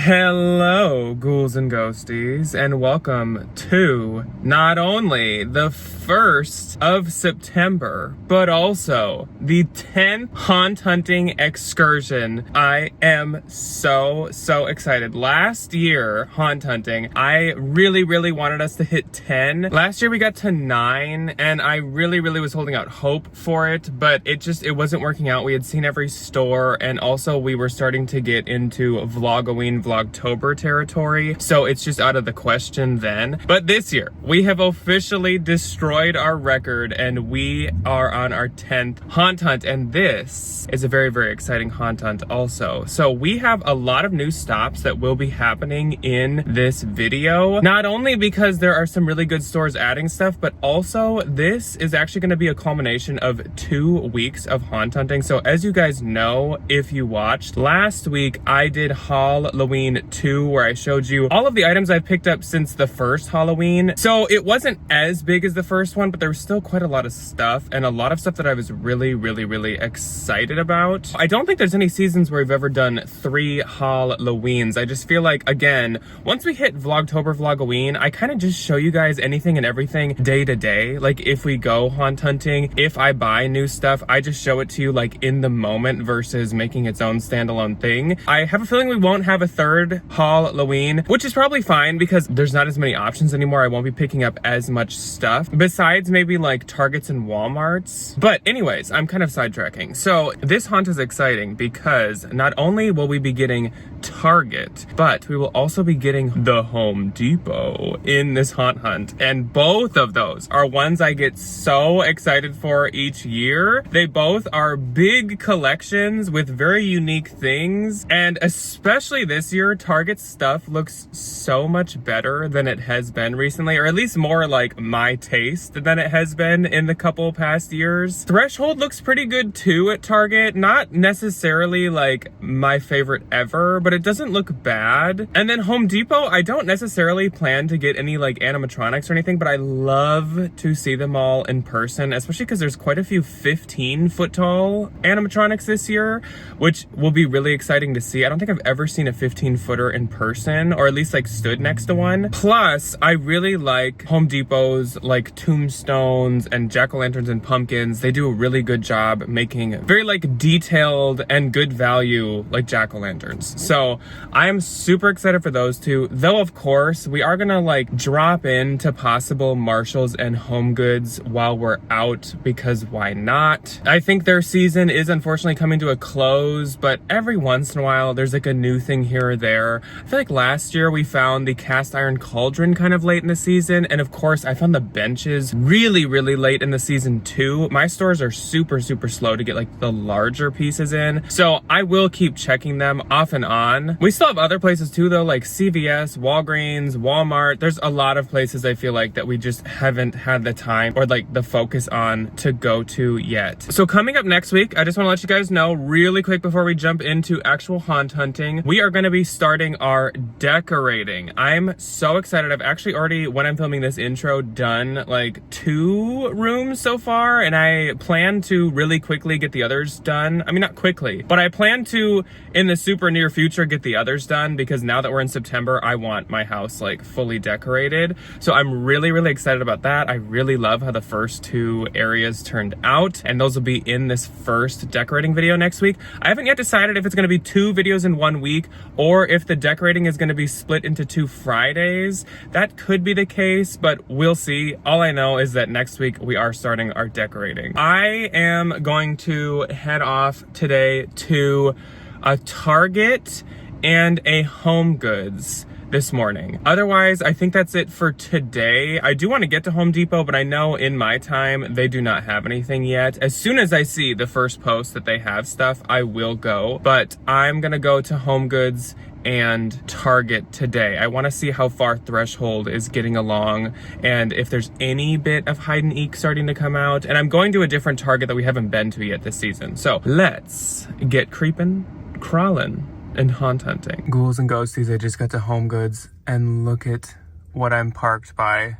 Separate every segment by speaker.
Speaker 1: Hello, ghouls and ghosties, and welcome to not only the 1st of September, but also the 10th haunt hunting excursion. I am so excited. Last year, haunt hunting, I really wanted us to hit 10. Last year we got to 9, and I really was holding out hope for it, but it wasn't working out. We had seen every store, and also we were starting to get into Vlogoween, Vlogtober territory, so it's just out of the question then. But this year, we have officially destroyed our record, and we are on our 10th haunt hunt, and this is a very exciting haunt hunt also. So we have a lot of new stops that will be happening in this video, not only because there are some really good stores adding stuff, but also this is actually going to be a culmination of 2 weeks of haunt hunting. So as you guys know, if you watched last week, I did Halloween 2, where I showed you all of the items I've picked up since the first Halloween. So it wasn't as big as the first one, but there was still quite a lot of stuff, and a lot of stuff that I was really excited about. I don't think there's any seasons where we've ever done 3 Halloweens. I just feel like, again, once we hit Vlogtober, Vlogoween, I kind of just show you guys anything and everything day to day. Like if we go haunt hunting, if I buy new stuff, I just show it to you like in the moment versus making its own standalone thing. I have a feeling we won't have a 3rd Halloween, which is probably fine because there's not as many options anymore. I won't be picking up as much stuff besides maybe like Targets and Walmarts. But anyways, I'm kind of sidetracking. So this haunt is exciting because not only will we be getting Target, but we will also be getting the Home Depot in this haunt hunt, and both of those are ones I get so excited for each year. They both are big collections with very unique things, and especially this year, Target's stuff looks so much better than it has been recently, or at least more like my taste than it has been in the couple past years. Threshold looks pretty good too at Target, not necessarily like my favorite ever, but it doesn't look bad. And then Home Depot, I don't necessarily plan to get any like animatronics or anything, but I love to see them all in person, especially because there's quite a few 15-foot tall animatronics this year, which will be really exciting to see. I don't think I've ever seen a 15-footer in person, or at least like stood next to one. Plus, I really like Home Depot's like tombstones and jack-o'-lanterns and pumpkins. They do a really good job making very like detailed and good value like jack-o'-lanterns. So I am super excited for those two, though of course we are gonna like drop into possible Marshalls and HomeGoods while we're out, because why not? I think their season is unfortunately coming to a close, but every once in a while there's like a new thing here or there. I feel like last year we found the cast iron cauldron kind of late in the season, and of course I found the benches really late in the season too. My stores are super slow to get like the larger pieces in, so I will keep checking them off and on. We still have other places too though, like CVS, Walgreens, Walmart. There's a lot of places I feel like that we just haven't had the time or like the focus on to go to yet. So coming up next week, I just want to let you guys know really quick before we jump into actual haunt hunting, we are going to be starting our decorating. I'm so excited. I've actually already, when I'm filming this intro, done like 2 rooms so far, and I plan to really quickly get the others done. I mean, not quickly, but I plan to in the super near future get the others done, because now that we're in September, I want my house like fully decorated. So I'm really excited about that. I really love how the first 2 areas turned out, and those will be in this first decorating video next week. I haven't yet decided if it's going to be 2 videos in 1 week or if the decorating is going to be split into 2 Fridays. That could be the case, but we'll see. All I know is that next week we are starting our decorating. I am going to head off today to a Target and a HomeGoods this morning. Otherwise, I think that's it for today. I do want to get to Home Depot, but I know in my time they do not have anything yet. As soon as I see the first post that they have stuff, I will go. But I'm gonna go to HomeGoods and Target today. I want to see how far Threshold is getting along and if there's any bit of hide and eek starting to come out. And I'm going to a different Target that we haven't been to yet this season. So let's get creeping, crawling, and haunt hunting. Ghouls and ghosties, I just got to HomeGoods, and look at what I'm parked by.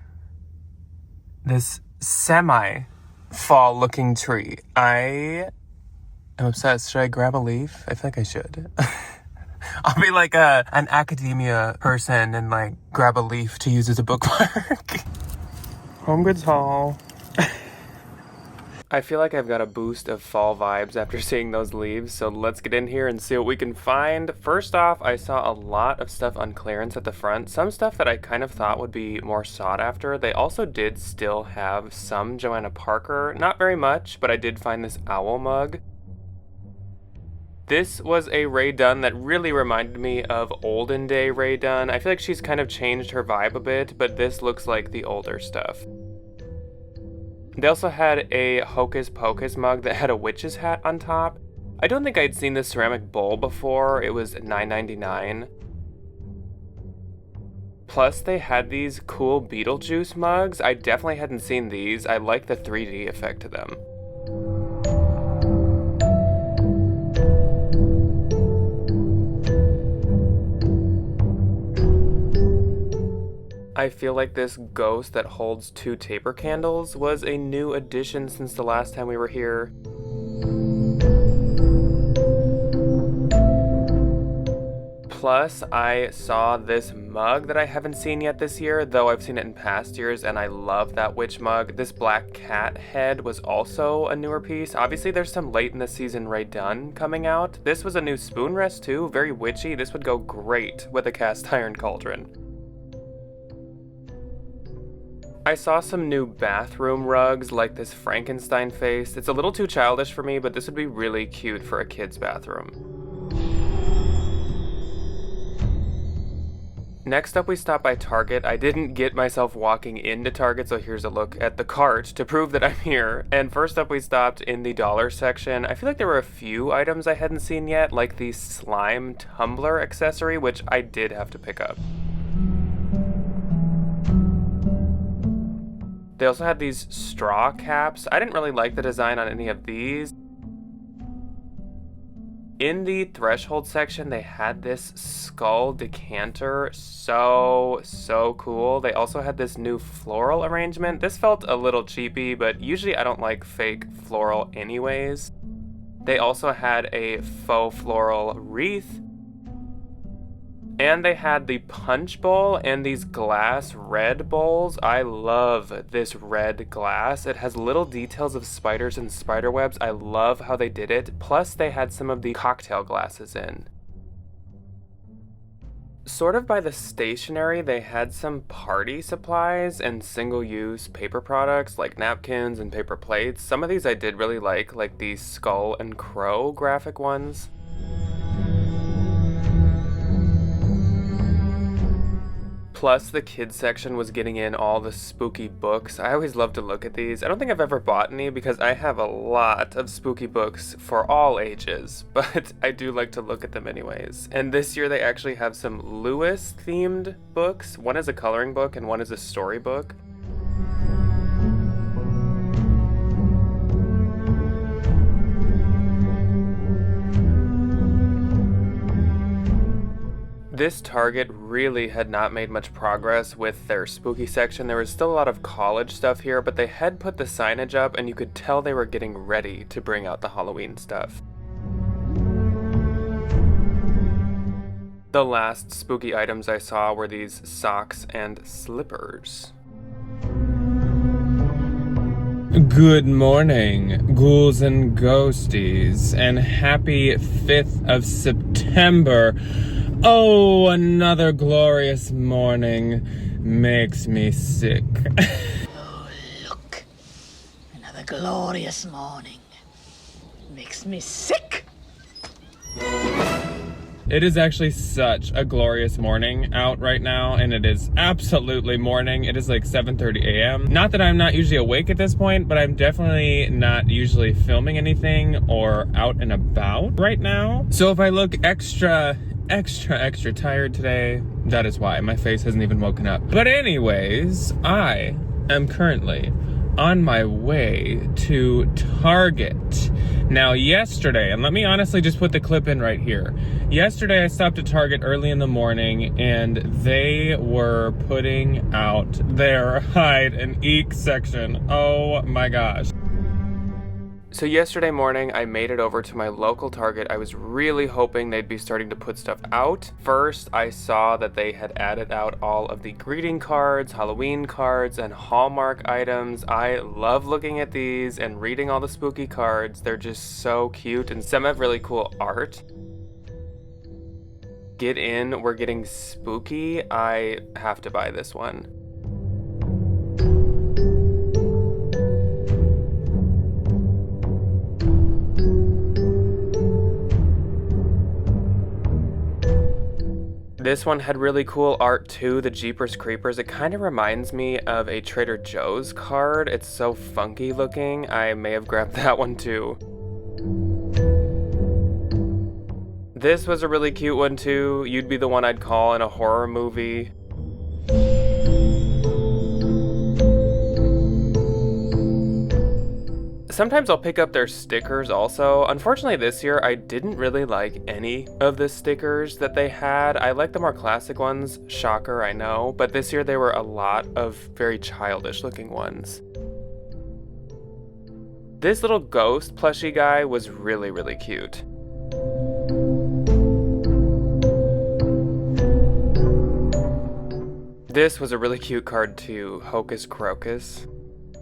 Speaker 1: This semi-fall looking tree. I am obsessed. Should I grab a leaf? I feel like I should. I'll be like an academia person and like grab a leaf to use as a bookmark. HomeGoods haul. I feel like I've got a boost of fall vibes after seeing those leaves, so let's get in here and see what we can find. First off, I saw a lot of stuff on clearance at the front, some stuff that I kind of thought would be more sought after. They also did still have some Joanna Parker, not very much, but I did find this owl mug. This was a Rae Dunn that really reminded me of olden day Rae Dunn. I feel like she's kind of changed her vibe a bit, but this looks like the older stuff. They also had a Hocus Pocus mug that had a witch's hat on top. I don't think I'd seen this ceramic bowl before. It was $9.99. Plus, they had these cool Beetlejuice mugs. I definitely hadn't seen these. I like the 3D effect to them. I feel like this ghost that holds 2 taper candles was a new addition since the last time we were here. Plus, I saw this mug that I haven't seen yet this year, though I've seen it in past years, and I love that witch mug. This black cat head was also a newer piece. Obviously, there's some late in the season Rae Dunn coming out. This was a new spoon rest too, very witchy. This would go great with a cast iron cauldron. I saw some new bathroom rugs like this Frankenstein face. It's a little too childish for me, but this would be really cute for a kid's bathroom. Next up, we stopped by Target. I didn't get myself walking into Target, so here's a look at the cart to prove that I'm here. And first up, we stopped in the dollar section. I feel like there were a few items I hadn't seen yet, like the slime tumbler accessory, which I did have to pick up. They also had these straw caps. I didn't really like the design on any of these. In the threshold section, they had this skull decanter. So cool. They also had this new floral arrangement. This felt a little cheapy, but usually I don't like fake floral anyways. They also had a faux floral wreath. And they had the punch bowl and these glass red bowls. I love this red glass. It has little details of spiders and spider webs. I love how they did it. Plus they had some of the cocktail glasses in. Sort of by the stationery, they had some party supplies and single-use paper products like napkins and paper plates. Some of these I did really like the skull and crow graphic ones. Plus, the kids section was getting in all the spooky books. I always love to look at these. I don't think I've ever bought any because I have a lot of spooky books for all ages, but I do like to look at them anyways. And this year they actually have some Lewis-themed books. One is a coloring book and one is a storybook. This Target really had not made much progress with their spooky section. There was still a lot of college stuff here, but they had put the signage up and you could tell they were getting ready to bring out the Halloween stuff. The last spooky items I saw were these socks and slippers. Good morning, ghouls and ghosties, and happy 5th of September. Oh, another glorious morning makes me sick.
Speaker 2: Oh, look. Another glorious morning makes me sick.
Speaker 1: It is actually such a glorious morning out right now, and it is absolutely morning. It is like 7:30 a.m. Not that I'm not usually awake at this point, but I'm definitely not usually filming anything or out and about right now. So if I look extra tired today, that is why. My face hasn't even woken up. But anyways, I am currently on my way to Target. Now yesterday, and let me honestly just put the clip in right here. Yesterday I stopped at Target early in the morning and they were putting out their hide and eek section. Oh my gosh. So yesterday morning, I made it over to my local Target. I was really hoping they'd be starting to put stuff out. First, I saw that they had added out all of the greeting cards, Halloween cards, and Hallmark items. I love looking at these and reading all the spooky cards. They're just so cute, and some have really cool art. Get in, we're getting spooky. I have to buy this one. This one had really cool art too, the Jeepers Creepers. It kind of reminds me of a Trader Joe's card. It's so funky looking. I may have grabbed that one too. This was a really cute one too. You'd be the one I'd call in a horror movie. Sometimes I'll pick up their stickers also. Unfortunately this year I didn't really like any of the stickers that they had. I like the more classic ones, shocker I know, but this year there were a lot of very childish looking ones. This little ghost plushie guy was really, really cute. This was a really cute card too, Hocus Crocus.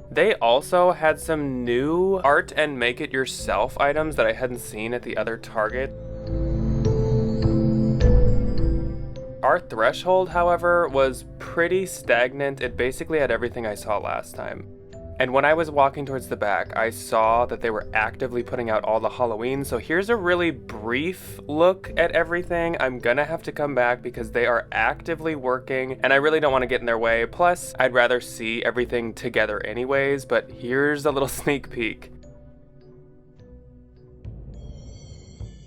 Speaker 1: They also had some new art and make it yourself items that I hadn't seen at the other Target. Our threshold, however, was pretty stagnant. It basically had everything I saw last time. And when I was walking towards the back, I saw that they were actively putting out all the Halloween. So here's a really brief look at everything. I'm gonna have to come back because they are actively working and I really don't want to get in their way. Plus, I'd rather see everything together anyways, but here's a little sneak peek.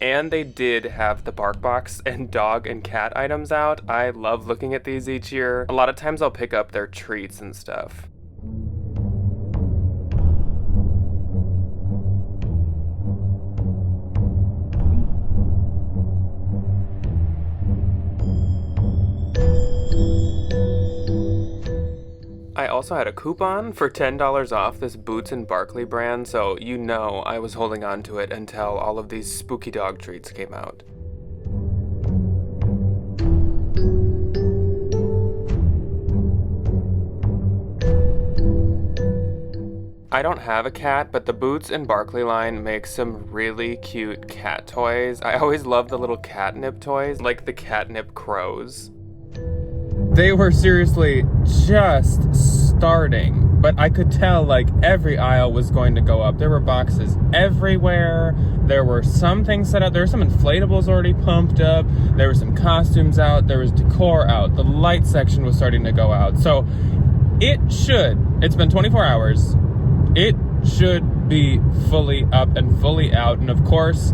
Speaker 1: And they did have the bark box and dog and cat items out. I love looking at these each year. A lot of times I'll pick up their treats and stuff. I also had a coupon for $10 off this Boots and Barkley brand, so you know I was holding on to it until all of these spooky dog treats came out. I don't have a cat, but the Boots and Barkley line makes some really cute cat toys. I always love the little catnip toys, like the catnip crows. They were seriously just starting, but I could tell like every aisle was going to go up. There were boxes everywhere. There were some things set up. There were some inflatables already pumped up. There were some costumes out. There was decor out. The light section was starting to go out. So it's been 24 hours. It should be fully up and fully out. And of course,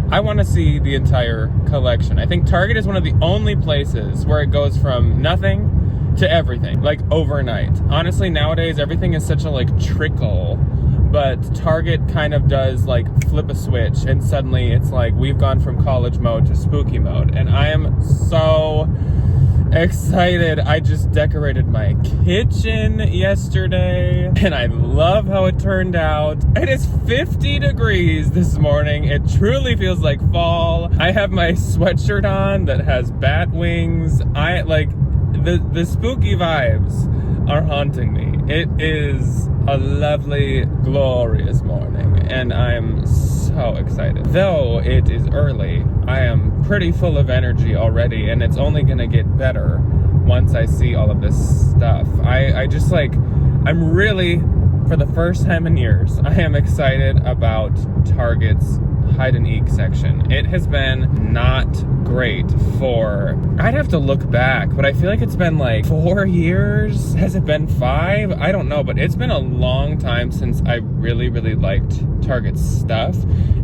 Speaker 1: I want to see the entire collection. I think Target is one of the only places where it goes from nothing to everything, like overnight. Honestly, nowadays, everything is such a like trickle, but Target kind of does like flip a switch and suddenly it's like we've gone from college mode to spooky mode. And I am so excited. I just decorated my kitchen yesterday and I love how it turned out. It is 50 degrees this morning. It truly feels like fall. I have my sweatshirt on that has bat wings. I like the spooky vibes are haunting me. It is a lovely, glorious morning and I'm so excited. Though it is early, I am pretty full of energy already and it's only gonna get better once I see all of this stuff. I'm really, for the first time in years, I am excited about Target's hide and eek section. It has been not great for, I'd have to look back, but I feel like it's been like 4 years. Has it been 5? I don't know, but it's been a long time since I really, really liked Target's stuff.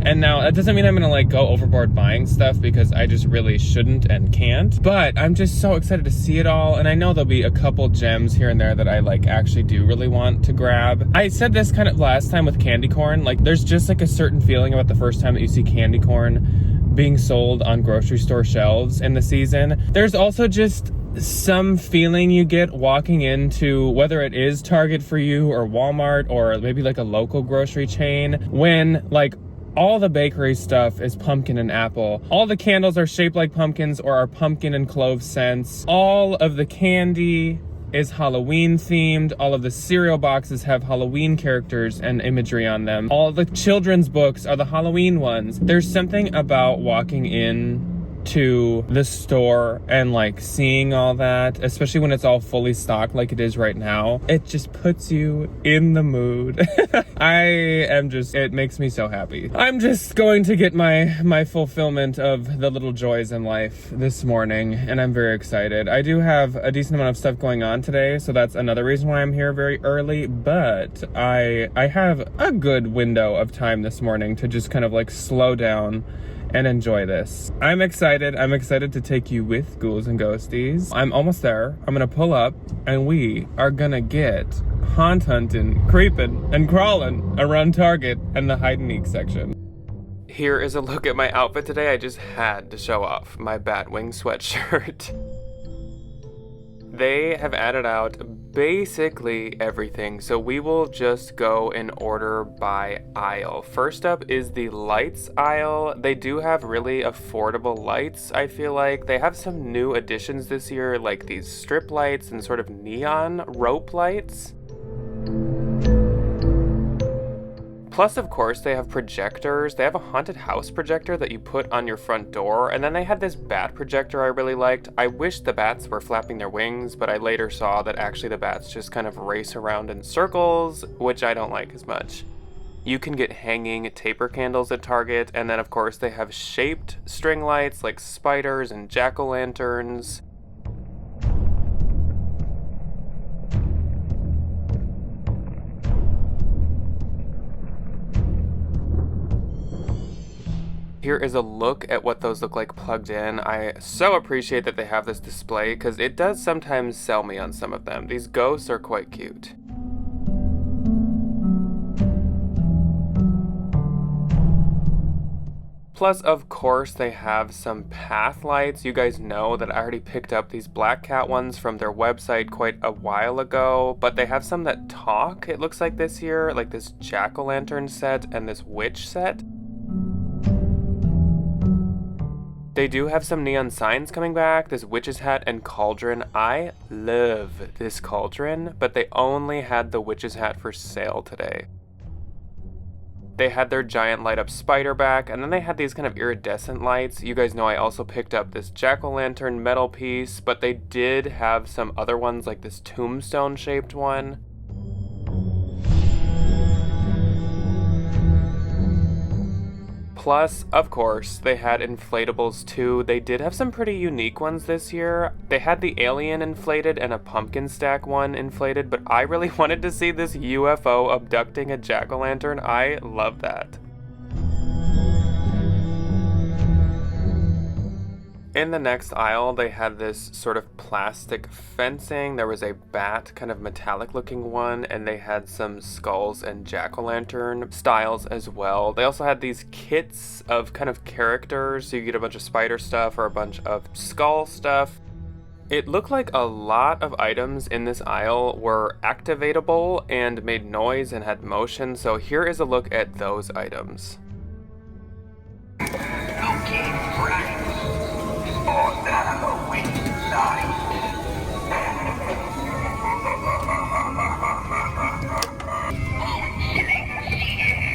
Speaker 1: And now that doesn't mean I'm gonna like go overboard buying stuff because I just really shouldn't and can't, but I'm just so excited to see it all. And I know there'll be a couple gems here and there that I like actually do really want to grab. I said this kind of last time with candy corn, like there's just like a certain feeling about the first time that you see candy corn being sold on grocery store shelves in the season. There's also just some feeling you get walking into, whether it is Target for you or Walmart or maybe like a local grocery chain, when like all the bakery stuff is pumpkin and apple. All the candles are shaped like pumpkins or are pumpkin and clove scents. All of the candy is Halloween themed. All of the cereal boxes have Halloween characters and imagery on them. All the children's books are the Halloween ones. There's something about walking in to the store and like seeing all that, especially when it's all fully stocked like it is right now. It just puts you in the mood. It makes me so happy. I'm just going to get my fulfillment of the little joys in life this morning, and I'm very excited. I do have a decent amount of stuff going on today, so that's another reason why I'm here very early, but I have a good window of time this morning to just kind of like slow down and enjoy this. I'm excited to take you with Ghouls and Ghosties. I'm almost there. I'm gonna pull up and we are gonna get haunt hunting, creeping, and crawling around Target and the hide and seek section. Here is a look at my outfit today. I just had to show off my Batwing sweatshirt. They have added out basically everything, so we will just go in order by aisle. First up is the lights aisle. They do have really affordable lights, I feel like. They have some new additions this year, like these strip lights and sort of neon rope lights. Plus, of course, they have projectors. They have a haunted house projector that you put on your front door, and then they had this bat projector I really liked. I wish the bats were flapping their wings, but I later saw that actually the bats just kind of race around in circles, which I don't like as much. You can get hanging taper candles at Target, and then of course they have shaped string lights like spiders and jack-o'-lanterns. Here is a look at what those look like plugged in. I so appreciate that they have this display because it does sometimes sell me on some of them. These ghosts are quite cute. Plus, of course, they have some path lights. You guys know that I already picked up these Black Cat ones from their website quite a while ago, but they have some that talk, it looks like this year, like this jack-o'-lantern set and this witch set. They do have some neon signs coming back, this witch's hat and cauldron. I love this cauldron, but they only had the witch's hat for sale today. They had their giant light up spider back, and then they had these kind of iridescent lights. You guys know I also picked up this jack-o'-lantern metal piece, but they did have some other ones like this tombstone shaped one. Plus, of course, they had inflatables too. They did have some pretty unique ones this year. They had the alien inflated and a pumpkin stack one inflated, but I really wanted to see this UFO abducting a jack-o'-lantern. I love that. In the next aisle, they had this sort of plastic fencing. There was a bat, kind of metallic looking one, and they had some skulls and jack-o'-lantern styles as well. They also had these kits of kind of characters, so you get a bunch of spider stuff or a bunch of skull stuff. It looked like a lot of items in this aisle were activatable and made noise and had motion, so here is a look at those items.
Speaker 3: Okay, friends. On Halloween night.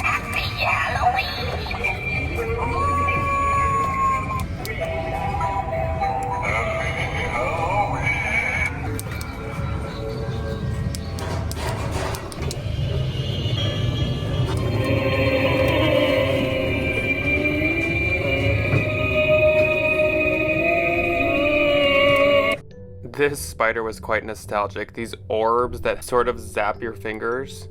Speaker 3: Happy
Speaker 1: This spider was quite nostalgic. These orbs that sort of zap your fingers.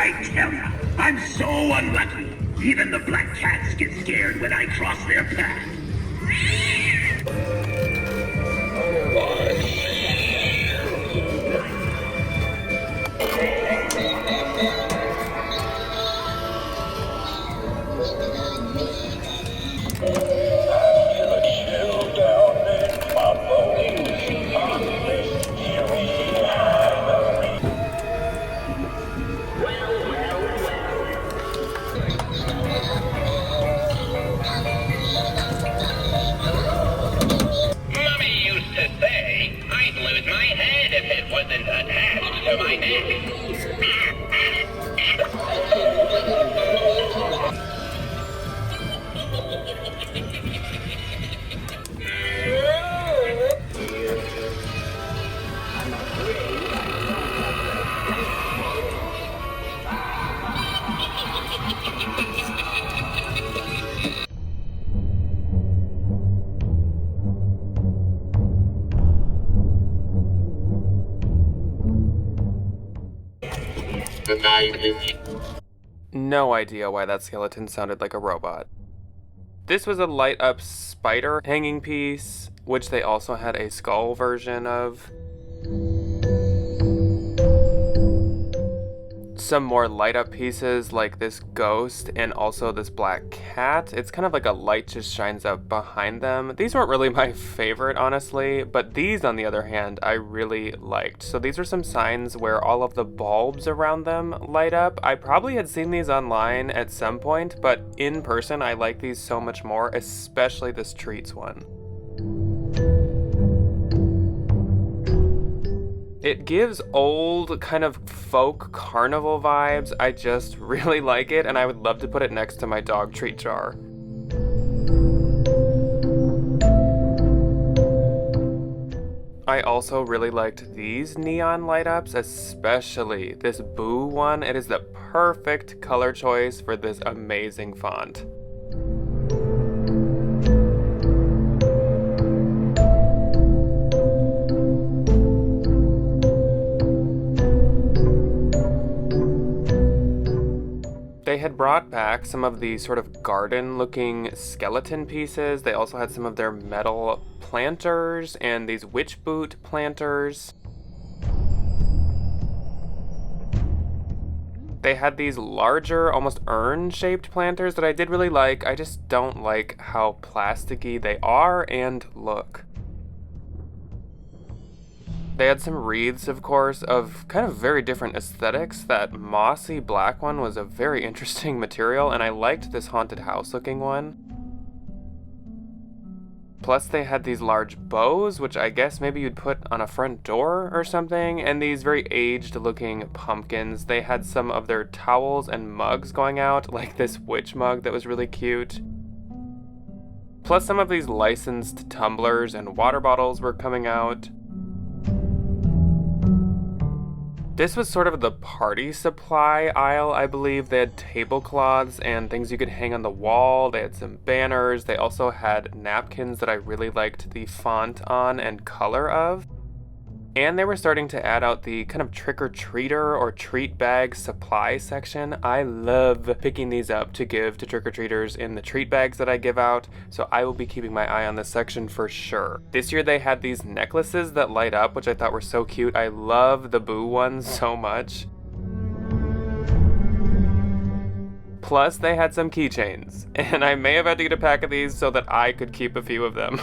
Speaker 3: I tell ya, I'm so unlucky. Even the black cats get scared when I cross their path.
Speaker 4: Mommy used to say I'd lose my head if it wasn't attached to my neck. The night is...
Speaker 1: No idea why that skeleton sounded like a robot. This was a light up spider hanging piece, which they also had a skull version of. Some more light up pieces like this ghost and also this black cat. It's kind of like a light just shines up behind them. These weren't really my favorite, honestly, but these on the other hand I really liked. So these are some signs where all of the bulbs around them light up. I probably had seen these online at some point, but in person I like these so much more, especially this treats one. It gives old kind of folk carnival vibes. I just really like it, and I would love to put it next to my dog treat jar. I also really liked these neon light ups, especially this Boo one. It is the perfect color choice for this amazing font. They had brought back some of the sort of garden-looking skeleton pieces. They also had some of their metal planters and these witch boot planters. They had these larger, almost urn-shaped planters that I did really like. I just don't like how plasticky they are and look. They had some wreaths, of course, of kind of very different aesthetics. That mossy black one was a very interesting material, and I liked this haunted house looking one. Plus they had these large bows, which I guess maybe you'd put on a front door or something, and these very aged looking pumpkins. They had some of their towels and mugs going out, like this witch mug that was really cute. Plus some of these licensed tumblers and water bottles were coming out. This was sort of the party supply aisle, I believe. They had tablecloths and things you could hang on the wall. They had some banners. They also had napkins that I really liked the font on and color of. And they were starting to add out the kind of trick-or-treater or treat bag supply section. I love picking these up to give to trick-or-treaters in the treat bags that I give out, so I will be keeping my eye on this section for sure. This year they had these necklaces that light up, which I thought were so cute. I love the Boo ones so much. Plus they had some keychains, and I may have had to get a pack of these so that I could keep a few of them.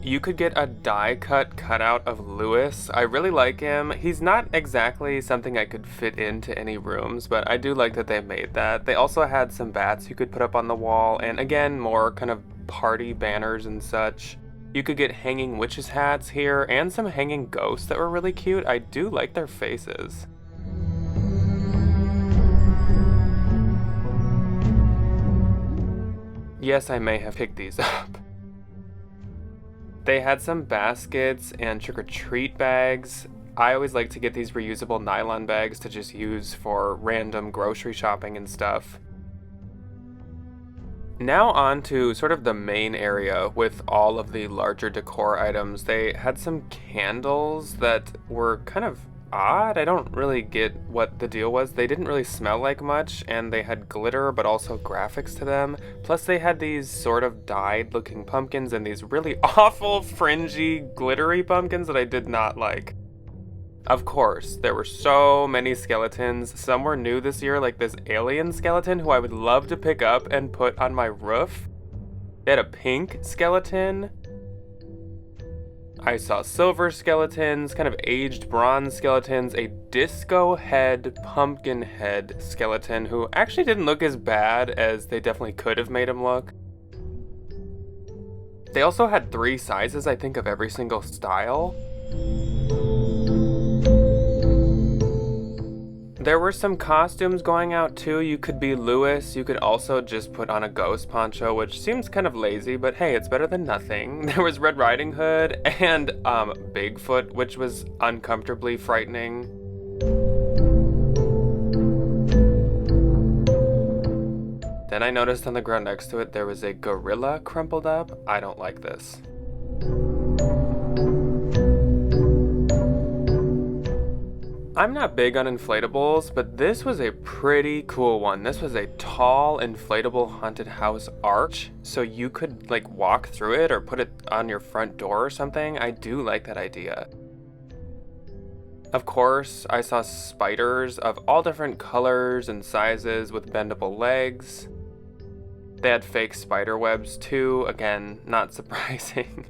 Speaker 1: You could get a die-cut cutout of Lewis. I really like him. He's not exactly something I could fit into any rooms, but I do like that they made that. They also had some bats you could put up on the wall, and again, more kind of party banners and such. You could get hanging witches' hats here, and some hanging ghosts that were really cute. I do like their faces. Yes, I may have picked these up. They had some baskets and trick-or-treat bags. I always like to get these reusable nylon bags to just use for random grocery shopping and stuff. Now on to sort of the main area with all of the larger decor items. They had some candles that were kind of odd. I don't really get what the deal was. They didn't really smell like much, and they had glitter but also graphics to them. Plus they had these sort of dyed looking pumpkins and these really awful fringy glittery pumpkins that I did not like. Of course, there were so many skeletons. Some were new this year, like this alien skeleton who I would love to pick up and put on my roof. They had a pink skeleton. I saw silver skeletons, kind of aged bronze skeletons, a disco head, pumpkin head skeleton who actually didn't look as bad as they definitely could have made him look. They also had 3 sizes, I think, of every single style. There were some costumes going out too. You could be Lewis. You could also just put on a ghost poncho, which seems kind of lazy, but hey, it's better than nothing. There was Red Riding Hood and Bigfoot, which was uncomfortably frightening. Then I noticed on the ground next to it there was a gorilla crumpled up. I don't like this. I'm not big on inflatables, but this was a pretty cool one. This was a tall inflatable haunted house arch, so you could like walk through it or put it on your front door or something. I do like that idea. Of course, I saw spiders of all different colors and sizes with bendable legs. They had fake spider webs too, again, not surprising.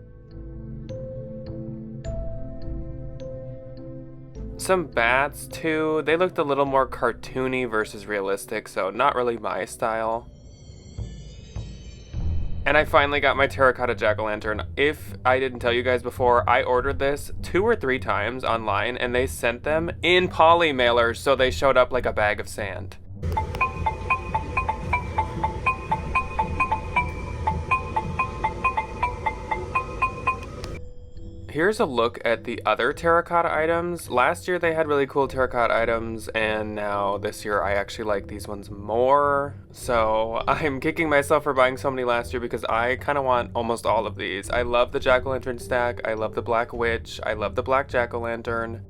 Speaker 1: Some bats too. They looked a little more cartoony versus realistic, so not really my style. And I finally got my terracotta jack-o'-lantern. If I didn't tell you guys before, I ordered this 2 or 3 times online and they sent them in poly mailers, so they showed up like a bag of sand. Here's a look at the other terracotta items. Last year they had really cool terracotta items, and now this year I actually like these ones more. So I'm kicking myself for buying so many last year because I kind of want almost all of these. I love the jack-o'-lantern stack, I love the black witch, I love the black jack-o'-lantern.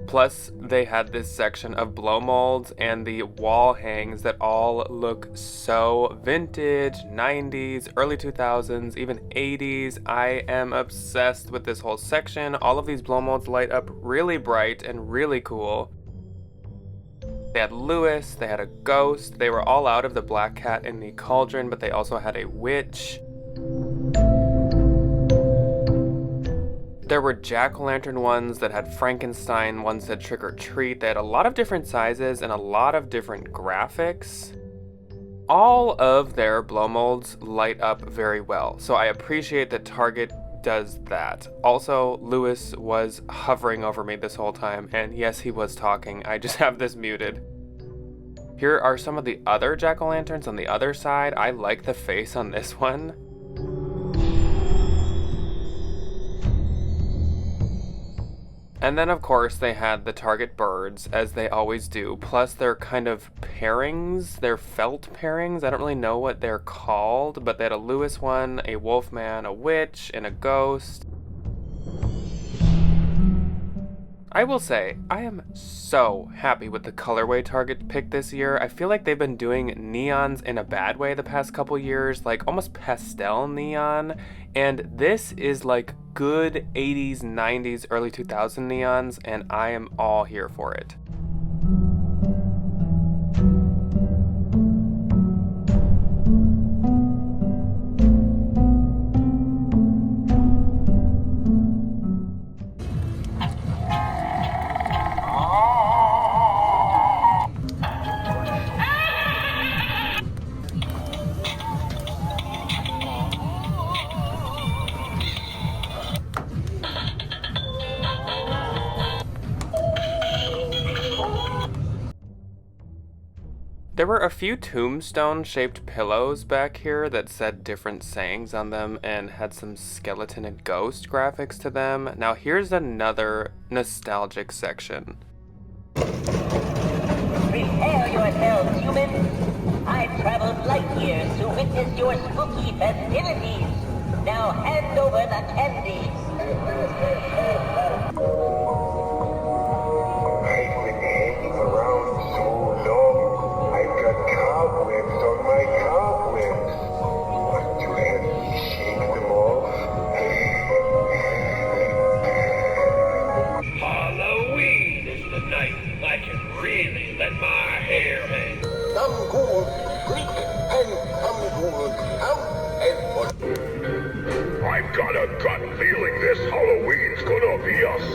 Speaker 1: Plus, they had this section of blow molds and the wall hangs that all look so vintage, 90s, early 2000s, even 80s. I am obsessed with this whole section. All of these blow molds light up really bright and really cool. They had Lewis, they had a ghost, they were all out of the black cat in the cauldron, but they also had a witch. There were jack-o'-lantern ones that had Frankenstein, ones that trick or treat. They had a lot of different sizes and a lot of different graphics. All of their blow molds light up very well, so I appreciate that Target does that. Also, Lewis was hovering over me this whole time, and yes, he was talking. I just have this muted. Here are some of the other jack-o'-lanterns on the other side. I like the face on this one. And then of course they had the Target birds, as they always do, plus their kind of pairings, their felt pairings. I don't really know what they're called, but they had a Lewis one, a wolfman, a witch, and a ghost. I will say, I am so happy with the colorway Target picked this year. I feel like they've been doing neons in a bad way the past couple years, like almost pastel neon, and this is like good 80s, 90s, early 2000s neons, and I am all here for it. There were a few tombstone-shaped pillows back here that said different sayings on them and had some skeleton and ghost graphics to them. Now here's another nostalgic section.
Speaker 5: Prepare yourselves, humans. I've traveled light years to witness your spooky festivities. Now hand over the candies.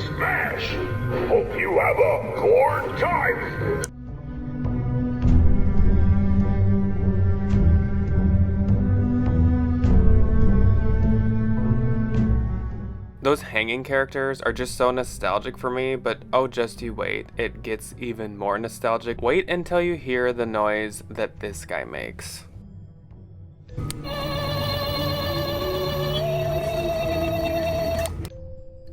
Speaker 3: smash! Hope you have a gourd time!
Speaker 1: Those hanging characters are just so nostalgic for me, but oh, just you wait, it gets even more nostalgic. Wait until you hear the noise that this guy makes.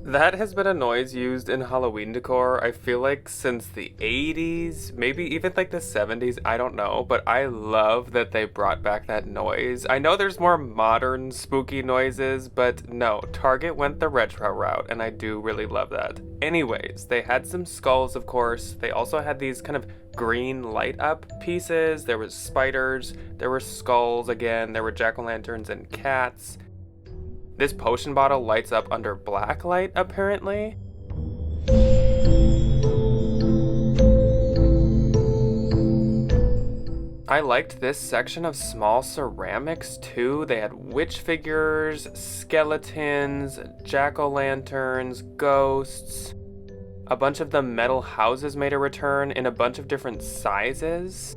Speaker 1: That has been a noise used in Halloween decor, I feel like since the 80s, maybe even like the 70s, I don't know, but I love that they brought back that noise. I know there's more modern spooky noises, but no, Target went the retro route, and I do really love that. Anyways, they had some skulls, of course. They also had these kind of green light up pieces. There was spiders, there were skulls again, there were jack-o'-lanterns and cats. This potion bottle lights up under black light, apparently. I liked this section of small ceramics too. They had witch figures, skeletons, jack-o'-lanterns, ghosts. A bunch of the metal houses made a return in a bunch of different sizes.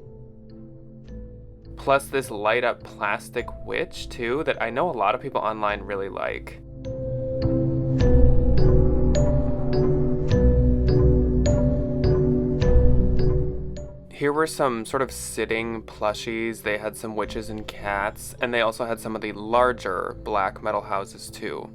Speaker 1: Plus this light up plastic witch too that I know a lot of people online really like. Here were some sort of sitting plushies. They had some witches and cats, and they also had some of the larger black metal houses too.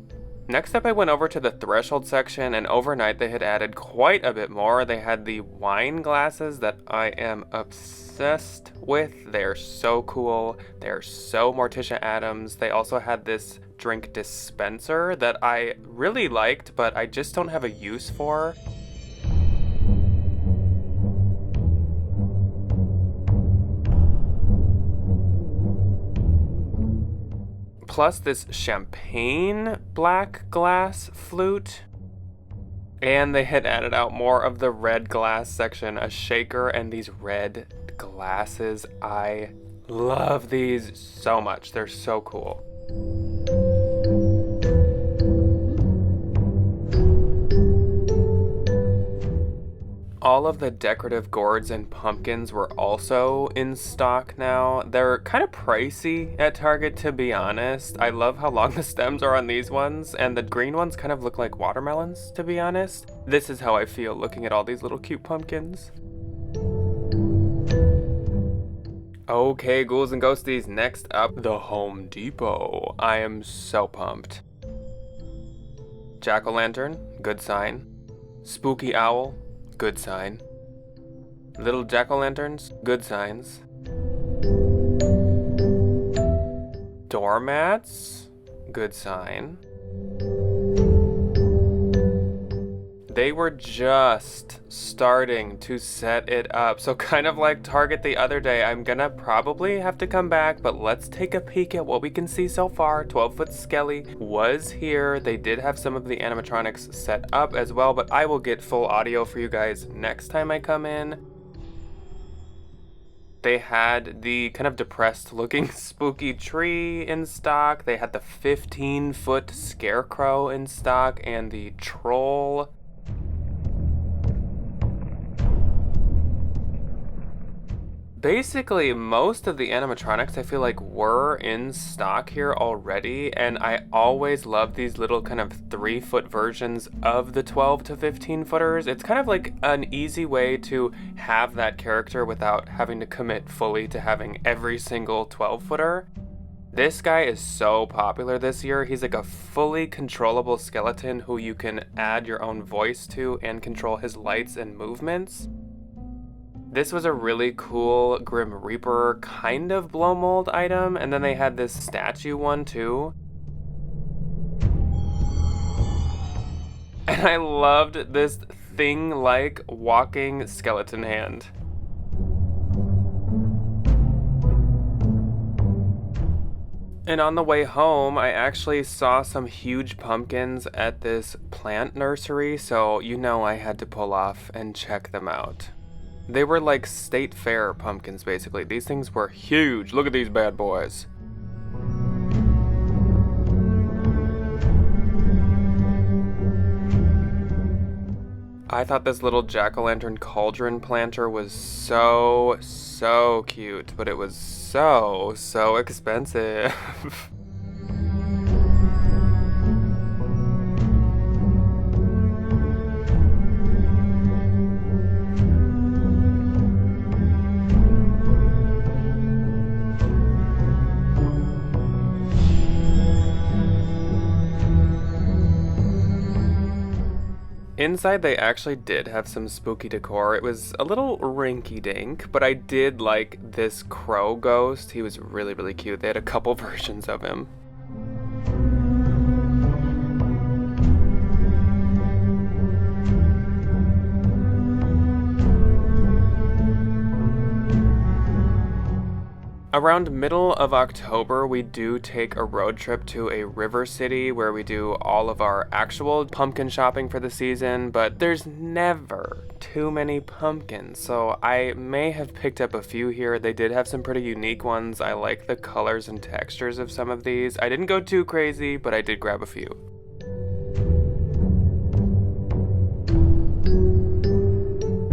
Speaker 1: Next up, I went over to the threshold section, and overnight they had added quite a bit more. They had the wine glasses that I am obsessed with. They're so cool. They're so Morticia Addams. They also had this drink dispenser that I really liked, but I just don't have a use for. Plus this champagne black glass flute. And they had added out more of the red glass section, a shaker and these red glasses. I love these so much. They're so cool. All of the decorative gourds and pumpkins were also in stock now. They're kind of pricey at Target, to be honest. I love how long the stems are on these ones, and the green ones kind of look like watermelons, to be honest. This is how I feel looking at all these little cute pumpkins. Okay, ghouls and ghosties, next up, the Home Depot. I am so pumped. Jack-o'-lantern, good sign. Spooky owl, good sign. Little jack-o'-lanterns, good signs. Doormats, good sign. They were just starting to set it up, so kind of like Target the other day, I'm gonna probably have to come back, but let's take a peek at what we can see so far. 12-foot Skelly was here. They did have some of the animatronics set up as well, but I will get full audio for you guys next time I come in. They had the kind of depressed looking spooky tree in stock. They had the 15-foot scarecrow in stock and the troll. Basically, most of the animatronics I feel like were in stock here already, and I always love these little kind of 3-foot versions of the 12 to 15 footers. It's kind of like an easy way to have that character without having to commit fully to having every single 12-footer. This guy is so popular this year. He's like a fully controllable skeleton who you can add your own voice to and control his lights and movements. This was a really cool Grim Reaper kind of blow mold item, and then they had this statue one too. And I loved this thing-like walking skeleton hand. And on the way home, I actually saw some huge pumpkins at this plant nursery, so you know I had to pull off and check them out. They were like state fair pumpkins, basically. These things were huge. Look at these bad boys. I thought this little jack-o'-lantern cauldron planter was so cute, but it was so expensive. Inside, they actually did have some spooky decor. It was a little rinky-dink, but I did like this crow ghost. He was really cute. They had a couple versions of him. Around middle of October, we do take a road trip to a river city where we do all of our actual pumpkin shopping for the season, but there's never too many pumpkins, so I may have picked up a few here. They did have some pretty unique ones. I like the colors and textures of some of these. I didn't go too crazy, but I did grab a few.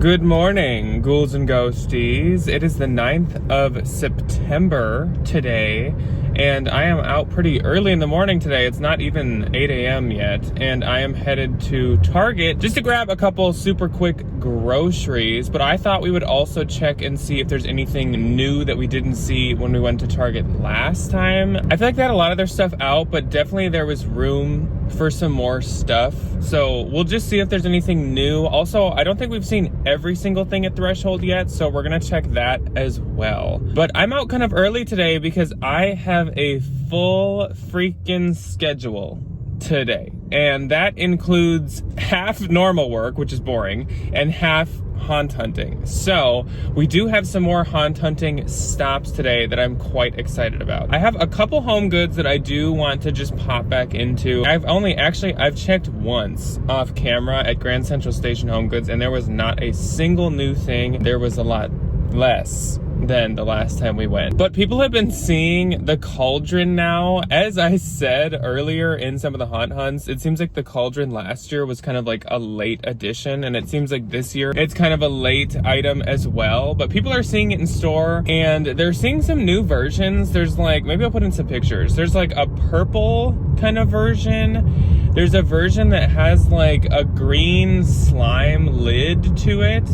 Speaker 1: Good morning, ghouls and ghosties. It is the 9th of September today, and I am out pretty early in the morning today. It's not even 8 a.m. yet, and I am headed to Target just to grab a couple super quick groceries, but I thought we would also check and see if there's anything new that we didn't see when we went to Target last time. I feel like they had a lot of their stuff out, but definitely there was room for some more stuff, so we'll just see if there's anything new. Also, I don't think we've seen every single thing at Threshold yet, so we're gonna check that as well. But I'm out kind of early today because I have a full freaking schedule today, and that includes half normal work, which is boring, and half haunt hunting. So we do have some more haunt hunting stops today that I'm quite excited about. I have a couple HomeGoods that I do want to just pop back into. I've checked once off camera at Grand Central Station HomeGoods, and there was not a single new thing. There was a lot less than the last time we went. But people have been seeing the cauldron now. As I said earlier in some of the haunt hunts, it seems like the cauldron last year was kind of like a late addition, and it seems like this year it's kind of a late item as well. But people are seeing it in store, and they're seeing some new versions. There's like, maybe I'll put in some pictures. There's like a purple kind of version. There's a version that has like a green slime lid to it.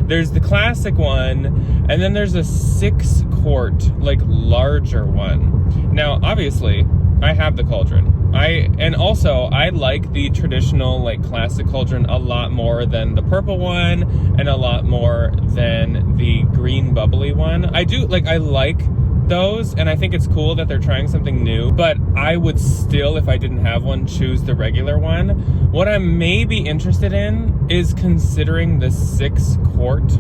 Speaker 1: There's the classic one, and then there's a 6-quart, like larger one. Now, obviously, I have the cauldron. And also I like the traditional, like classic cauldron a lot more than the purple one, and a lot more than the green bubbly one. I like those, and I think it's cool that they're trying something new, but I would still, if I didn't have one, choose the regular one. What I'm maybe interested in is considering the 6-quart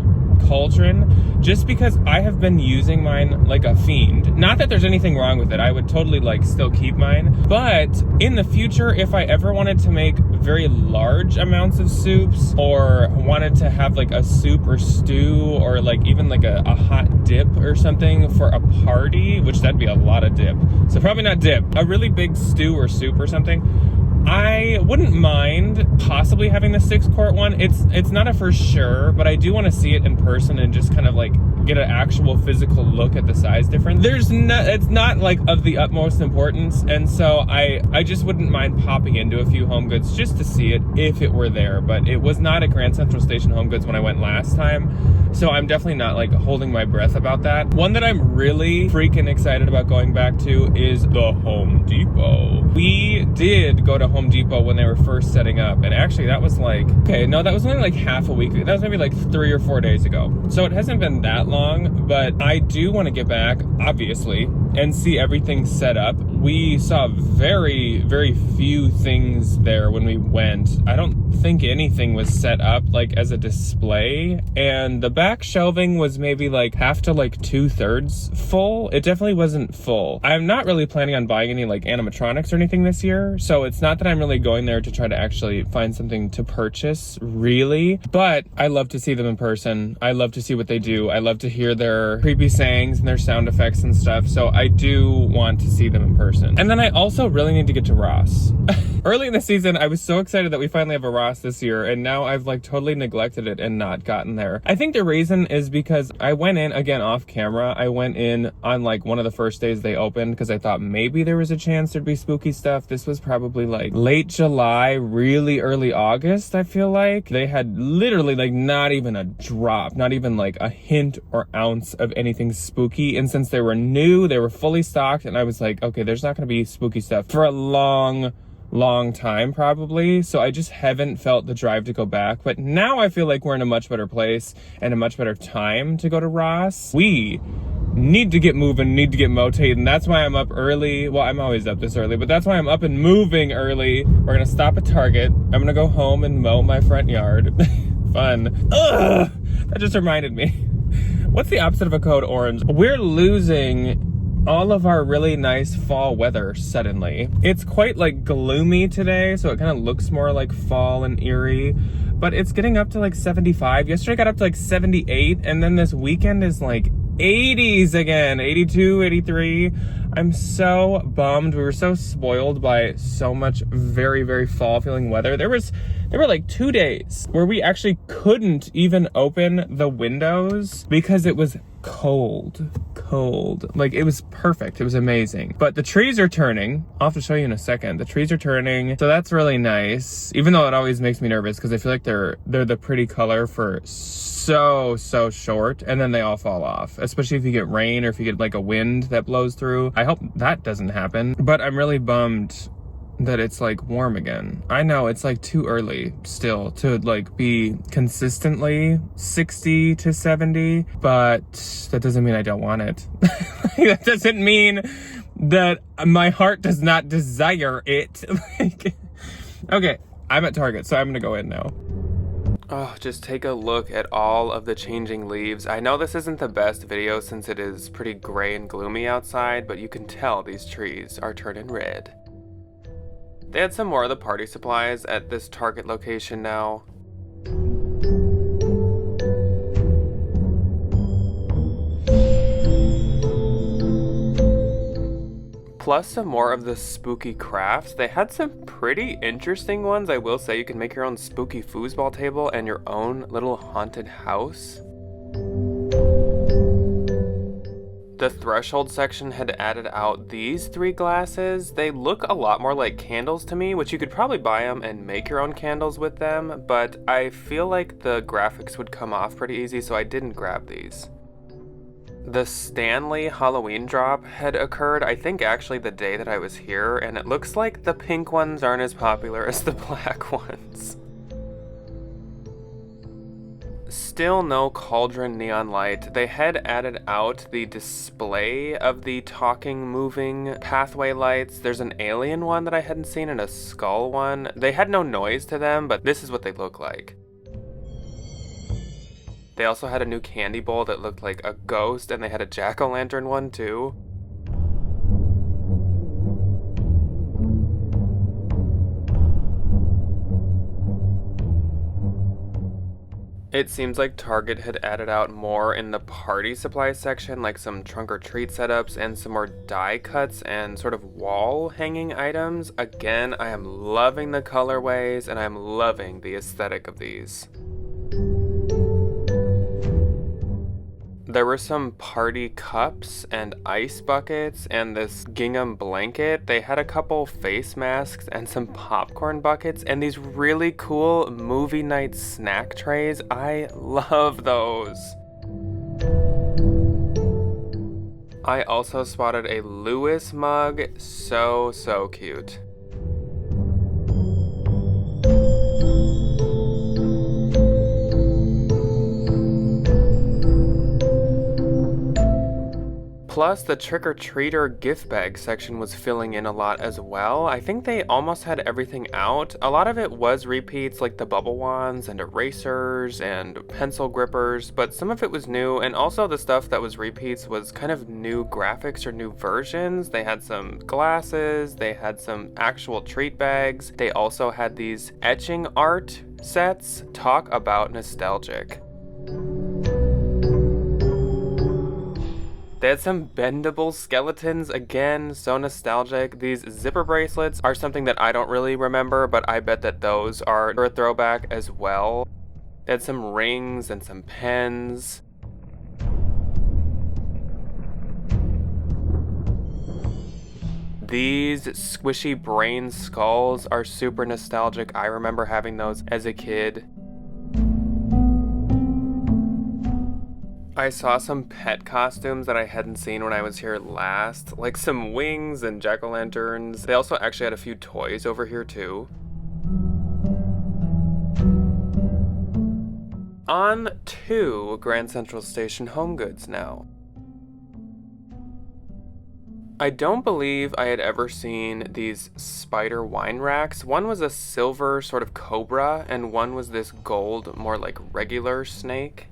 Speaker 1: cauldron, just because I have been using mine like a fiend. Not that there's anything wrong with it. I would totally like still keep mine, but in the future, if I ever wanted to make very large amounts of soups, or wanted to have like a soup or stew, or like even like a hot dip or something for a party, which that'd be a lot of dip, so probably not dip, a really big stew or soup or something, I wouldn't mind possibly having the 6-quart one. It's not a for sure, but I do want to see it in person and just kind of like get an actual physical look at the size difference. It's not like of the utmost importance, and so I just wouldn't mind popping into a few HomeGoods just to see it if it were there. But it was not at Grand Central Station HomeGoods when I went last time, so I'm definitely not like holding my breath about that. One that I'm really freaking excited about going back to is the Home Depot. We did go to Home Depot when they were first setting up, and actually that was like, okay, no, that was only like half a week ago. That was maybe like 3 or 4 days ago, so it hasn't been that long. But I do want to get back, obviously, and see everything set up. We saw very few things there when we went. I don't think anything was set up like as a display, and the back shelving was maybe like half to like 2/3 full. It definitely wasn't full. I'm not really planning on buying any like animatronics or anything this year, so it's not that I'm really going there to try to actually find something to purchase, really. But I love to see them in person. I love to see what they do. I love to hear their creepy sayings and their sound effects and stuff, so I do want to see them in person. person. And then I also really need to get to Ross. Early in the season, I was so excited that we finally have a Ross this year, and now I've like totally neglected it and not gotten there. I think the reason is because I went in, again, off camera. I went in on like one of the first days they opened because I thought maybe there was a chance there'd be spooky stuff. This was probably like late July, really early August, I feel like. They had literally like not even a drop, not even like a hint or ounce of anything spooky. And since they were new, they were fully stocked, and I was like, okay, there's not going to be spooky stuff for a long time probably, so I just haven't felt the drive to go back. But now I feel like we're in a much better place and a much better time to go to Ross. We need to get moving, need to get motating. That's why I'm up early. Well, I'm always up this early, but that's why I'm up and moving early. We're gonna stop at Target. I'm gonna go home and mow my front yard. Fun. Ugh, that just reminded me. What's the opposite of a code orange? We're losing all of our really nice fall weather suddenly. It's quite like gloomy today, so it kind of looks more like fall and eerie, but it's getting up to like 75. Yesterday I got up to like 78, and then this weekend is like 80s again, 82, 83. I'm so bummed. We were so spoiled by so much very fall feeling weather. There were like 2 days where we actually couldn't even open the windows because it was cold. Like, it was perfect. It was amazing. But the trees are turning. I'll have to show you in a second. The trees are turning, so that's really nice, even though it always makes me nervous because I feel like they're the pretty color for so short, and then they all fall off, especially if you get rain or if you get like a wind that blows through. I hope that doesn't happen, but I'm really bummed that it's like warm again. I know it's like too early still to like be consistently 60 to 70, but that doesn't mean I don't want it. That doesn't mean that my heart does not desire it. Okay, I'm at Target, so I'm gonna go in now. Oh, just take a look at all of the changing leaves. I know this isn't the best video since it is pretty gray and gloomy outside, but you can tell these trees are turning red. They had some more of the party supplies at this Target location now. Plus some more of the spooky crafts. They had some pretty interesting ones, I will say. You can make your own spooky foosball table and your own little haunted house. The threshold section had added out these 3 glasses. They look a lot more like candles to me, which you could probably buy them and make your own candles with them, but I feel like the graphics would come off pretty easy, so I didn't grab these. The Stanley Halloween drop had occurred, I think actually the day that I was here, and it looks like the pink ones aren't as popular as the black ones. Still no cauldron neon light. They had added out the display of the talking, moving pathway lights. There's an alien one that I hadn't seen and a skull one. They had no noise to them, but this is what they look like. They also had a new candy bowl that looked like a ghost, and they had a jack-o'-lantern one too. It seems like Target had added out more in the party supply section, like some trunk or treat setups and some more die cuts and sort of wall hanging items. Again, I am loving the colorways and I'm loving the aesthetic of these. There were some party cups and ice buckets and this gingham blanket. They had a couple face masks and some popcorn buckets and these really cool movie night snack trays. I love those. I also spotted a Lewis mug. So cute. Plus, the trick-or-treater gift bag section was filling in a lot as well. I think they almost had everything out. A lot of it was repeats, like the bubble wands and erasers and pencil grippers, but some of it was new, and also the stuff that was repeats was kind of new graphics or new versions. They had some glasses, they had some actual treat bags. They also had these etching art sets. Talk about nostalgic. They had some bendable skeletons, again, so nostalgic. These zipper bracelets are something that I don't really remember, but I bet that those are a throwback as well. They had some rings and some pens. These squishy brain skulls are super nostalgic. I remember having those as a kid. I saw some pet costumes that I hadn't seen when I was here last, like some wings and jack-o'-lanterns. They also actually had a few toys over here too. On to Grand Central Station HomeGoods now. I don't believe I had ever seen these spider wine racks. One was a silver sort of cobra, and one was this gold, more like regular snake.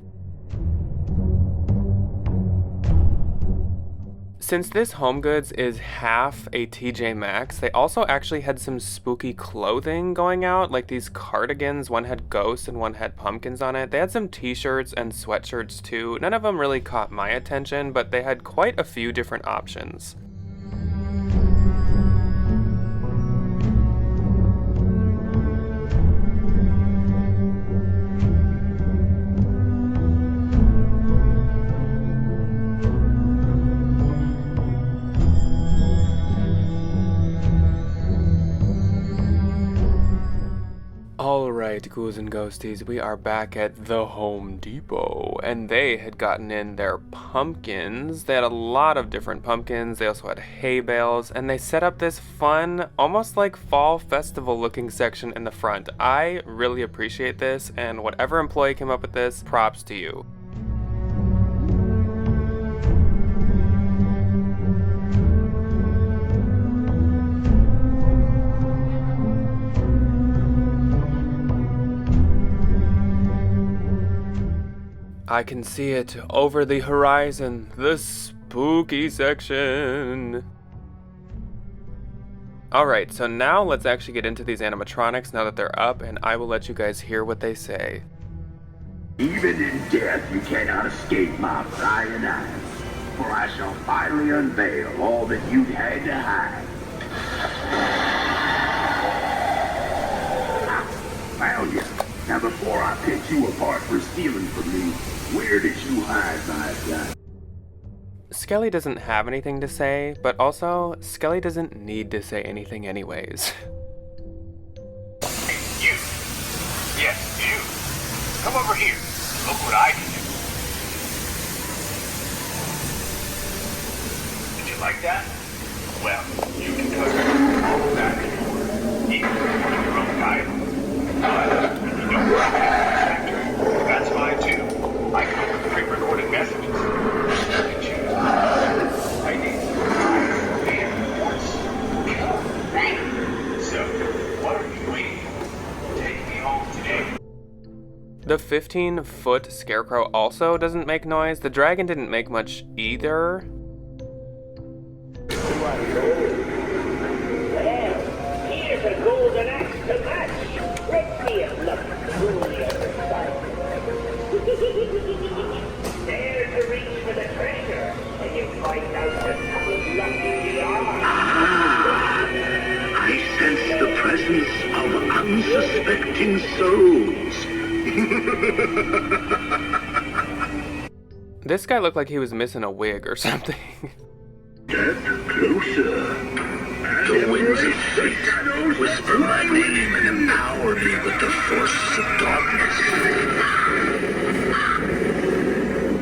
Speaker 1: Since this HomeGoods is half a TJ Maxx, they also actually had some spooky clothing going out, like these cardigans. One had ghosts and one had pumpkins on it. They had some t-shirts and sweatshirts too. None of them really caught my attention, but they had quite a few different options. Alright, ghouls and ghosties, we are back at the Home Depot, and they had gotten in their pumpkins. They had a lot of different pumpkins. They also had hay bales, and they set up this fun, almost like fall festival looking section in the front. I really appreciate this, and whatever employee came up with this, props to you. I can see it over the horizon, the spooky section. Alright, so now let's actually get into these animatronics now that they're up, and I will let you guys hear what they say.
Speaker 3: Even in death you cannot escape my prying eyes, for I shall finally unveil all that you had to hide. Found you. Now before I picked you apart for stealing from me, where did you hide my gun?
Speaker 1: Skelly doesn't have anything to say, but also, Skelly doesn't need to say anything anyways.
Speaker 4: You! Yes, you! Come over here. Look what I can do. Did you like that? Well, you can cut all of that if you want, even one of your own dialogue. But if you don't like that factor, that's fine too. I come with pre-recorded messages. You can choose. I need so, what are you waiting for? Take me home today.
Speaker 1: The 15-foot scarecrow also doesn't make noise. The dragon didn't make much either.
Speaker 5: Well, here's a golden axe to match. Let's see it look truly on the side. Dare to reach for the treasure, and you find out just how lucky you are.
Speaker 3: I sense the presence of unsuspecting souls.
Speaker 1: This guy looked like he was missing a wig or something.
Speaker 3: Get closer. The winds of fate whisper my name and empower me with the forces of darkness.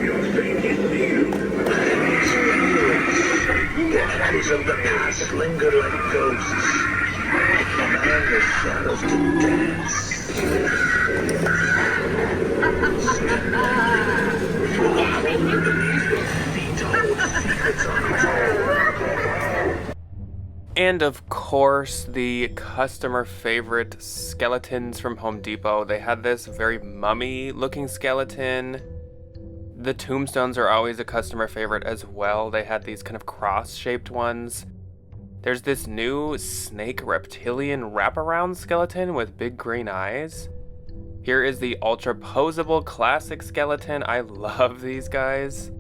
Speaker 3: Your fate is sealed. These feelings, the echoes of the past linger like ghosts. Command the shadows to dance. Follow me beneath the feet hold secrets untold.
Speaker 1: And of course, the customer favorite skeletons from Home Depot. They had this very mummy looking skeleton. The tombstones are always a customer favorite as well. They had these kind of cross-shaped ones. There's this new snake reptilian wraparound skeleton with big green eyes. Here is the ultra posable classic skeleton. I love these guys.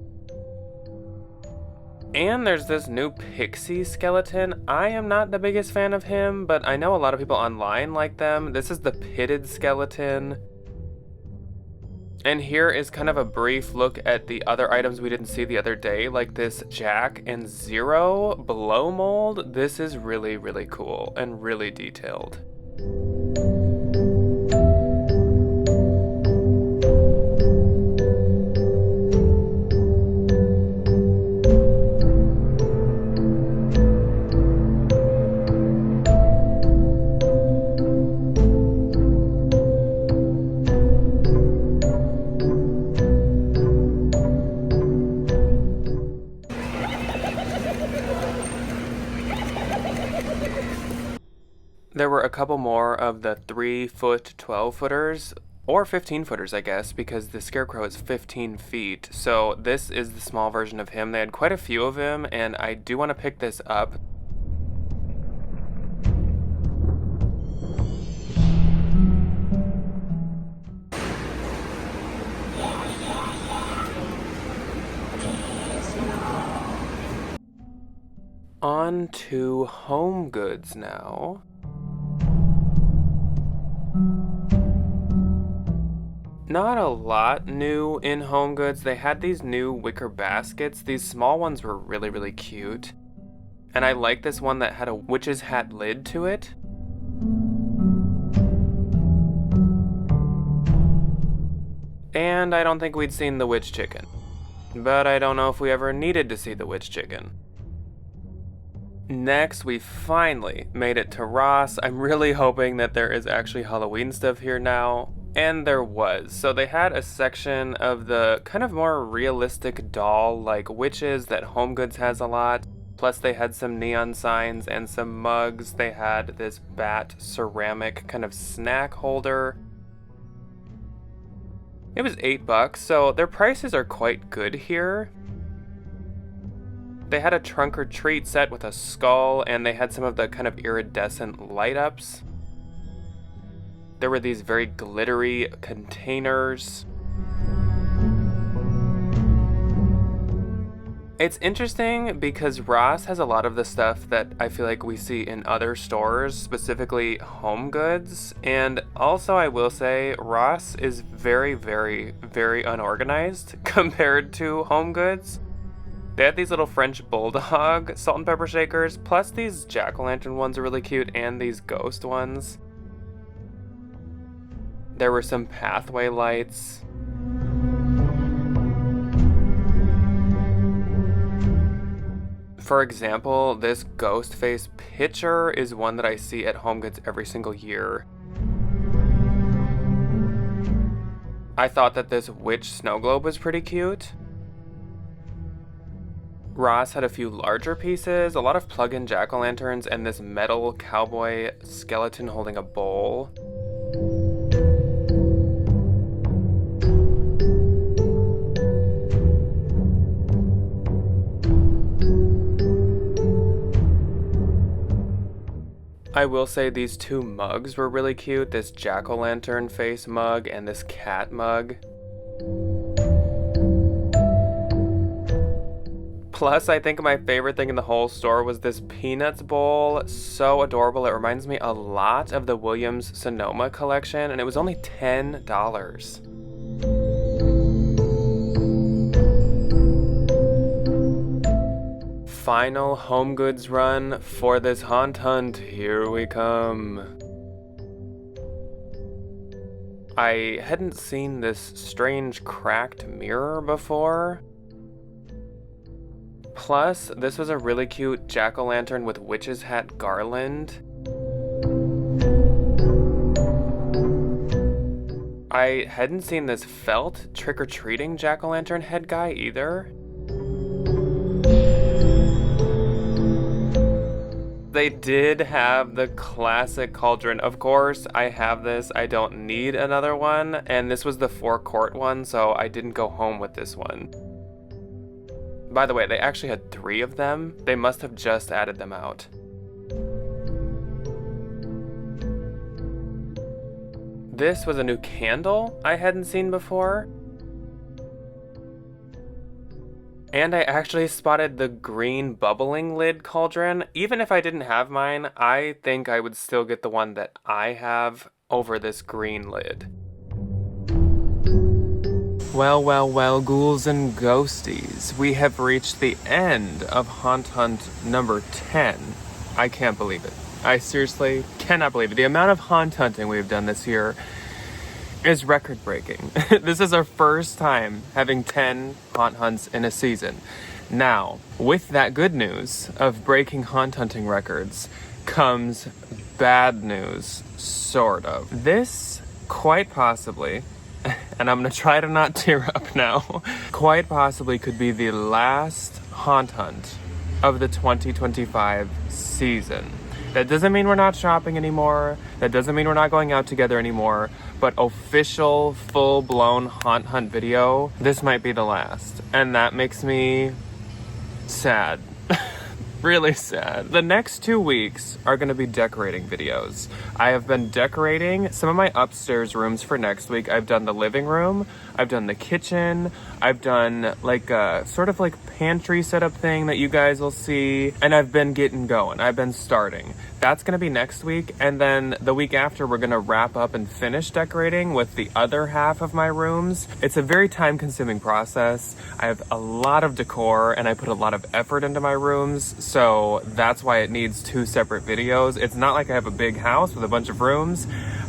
Speaker 1: And there's this new pixie skeleton. I am not the biggest fan of him, but I know a lot of people online like them. This is the pitted skeleton. And here is kind of a brief look at the other items we didn't see the other day, like this Jack and Zero blow mold. This is really, really cool and really detailed. There were a couple more of the 3-foot 12-footers, or 15-footers, I guess, because the Scarecrow is 15 feet. So this is the small version of him. They had quite a few of him, and I do want to pick this up. On to HomeGoods now. Not a lot new in HomeGoods. They had these new wicker baskets. These small ones were really, really cute. And I like this one that had a witch's hat lid to it. And I don't think we'd seen the witch chicken. But I don't know if we ever needed to see the witch chicken. Next, we finally made it to Ross. I'm really hoping that there is actually Halloween stuff here now. And there was. So they had a section of the kind of more realistic doll-like witches that HomeGoods has a lot. Plus they had some neon signs and some mugs. They had this bat ceramic kind of snack holder. It was $8, so their prices are quite good here. They had a trunk or treat set with a skull, and they had some of the kind of iridescent light-ups. There were these very glittery containers. It's interesting because Ross has a lot of the stuff that I feel like we see in other stores, specifically HomeGoods. And also I will say Ross is very, very, very unorganized compared to HomeGoods. They had these little French bulldog salt and pepper shakers, plus these jack-o'-lantern ones are really cute, and these ghost ones. There were some pathway lights. For example, this ghost face picture is one that I see at HomeGoods every single year. I thought that this witch snow globe was pretty cute. Ross had a few larger pieces, a lot of plug-in jack-o'-lanterns, and this metal cowboy skeleton holding a bowl. I will say these two mugs were really cute, this jack-o'-lantern face mug and this cat mug. Plus, I think my favorite thing in the whole store was this Peanuts bowl. So adorable. It reminds me a lot of the Williams-Sonoma collection, and it was only $10. Final HomeGoods run for this haunt hunt. Here we come. I hadn't seen this strange cracked mirror before. Plus, this was a really cute jack-o'-lantern with witch's hat garland. I hadn't seen this felt trick-or-treating jack-o'-lantern head guy either. They did have the classic cauldron. Of course, I have this. I don't need another one. And this was the 4-quart one, so I didn't go home with this one. By the way, they actually had 3 of them. They must have just added them out. This was a new candle I hadn't seen before. And I actually spotted the green bubbling lid cauldron. Even if I didn't have mine, I think I would still get the one that I have over this green lid. Well, ghouls and ghosties. We have reached the end of Haunt Hunt number 10. I can't believe it. I seriously cannot believe it. The amount of haunt hunting we've done this year is record-breaking. This is our first time having 10 haunt hunts in a season. Now, with that good news of breaking haunt hunting records comes bad news, sort of. This, quite possibly, and I'm gonna try to not tear up now, quite possibly could be the last haunt hunt of the 2025 season. That doesn't mean we're not shopping anymore. That doesn't mean we're not going out together anymore. But official, full-blown haunt hunt video, this might be the last. And that makes me sad. Really sad. The next 2 weeks are going to be decorating videos. I have been decorating some of my upstairs rooms for next week. I've done the living room. I've done the kitchen. I've done like a sort of like pantry setup thing that you guys will see. And I've been getting going. I've been starting. That's going to be next week. And then the week after, we're going to wrap up and finish decorating with the other half of my rooms. It's a very time-consuming process. I have a lot of decor and I put a lot of effort into my rooms. So that's why it needs 2 separate videos. It's not like I have a big house with a bunch of rooms.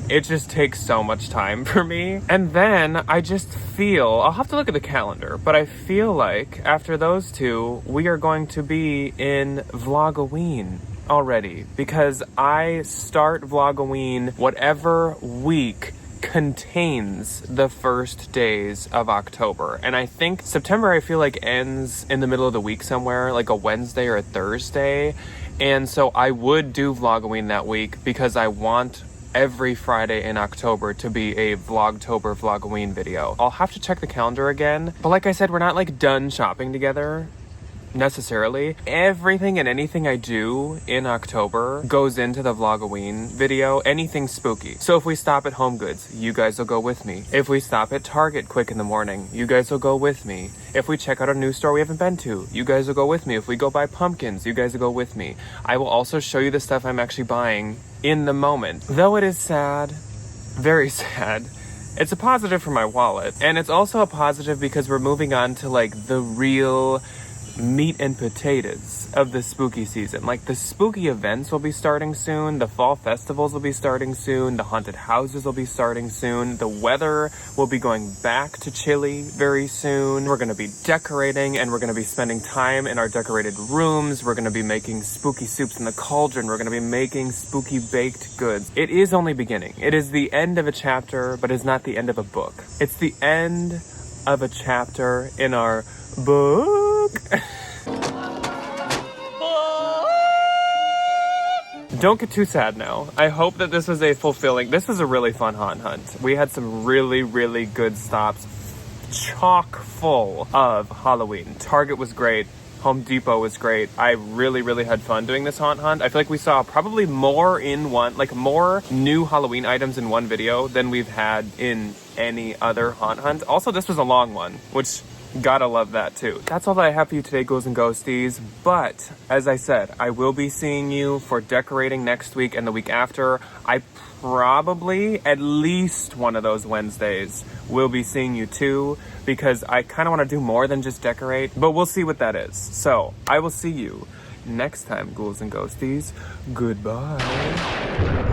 Speaker 1: It just takes so much time for me. And then I just feel, I'll have to look at the calendar, but I feel like after those 2, we are going to be in Vlogoween already, because I start Vlogoween whatever week contains the first days of October. And I think September, I feel like, ends in the middle of the week somewhere, like a Wednesday or a Thursday. And so I would do Vlogoween that week because I want every Friday in October to be a Vlogtober Vlogoween video. I'll have to check the calendar again. But like I said, we're not like done shopping together necessarily. Everything and anything I do in October goes into the Vlogoween video. Anything spooky. So if we stop at HomeGoods, you guys will go with me. If we stop at Target quick in the morning, you guys will go with me. If we check out a new store we haven't been to, you guys will go with me. If we go buy pumpkins, you guys will go with me. I will also show you the stuff I'm actually buying in the moment. Though it is sad, very sad, it's a positive for my wallet. And it's also a positive because we're moving on to like the real meat and potatoes of the spooky season. Like the spooky events will be starting soon, the fall festivals will be starting soon, the haunted houses will be starting soon, the weather will be going back to chilly very soon. We're going to be decorating and we're going to be spending time in our decorated rooms. We're going to be making spooky soups in the cauldron. We're going to be making spooky baked goods. It is only beginning. It is the end of a chapter, but it's not the end of a book. It's the end of a chapter in our book. Don't get too sad now. I hope that this was this was a really fun haunt hunt. We had some really, really good stops, chock full of Halloween. Target was great. Home Depot was great. I really, really had fun doing this haunt hunt. I feel like we saw probably more new Halloween items in one video than we've had in any other haunt hunt. Also, this was a long one, which gotta love that too. That's all that I have for you today, ghouls and ghosties. But as I said, I will be seeing you for decorating next week and the week after. I probably, at least one of those Wednesdays, will be seeing you too, because I kind of want to do more than just decorate, but we'll see what that is. So I will see you next time, ghouls and ghosties. Goodbye.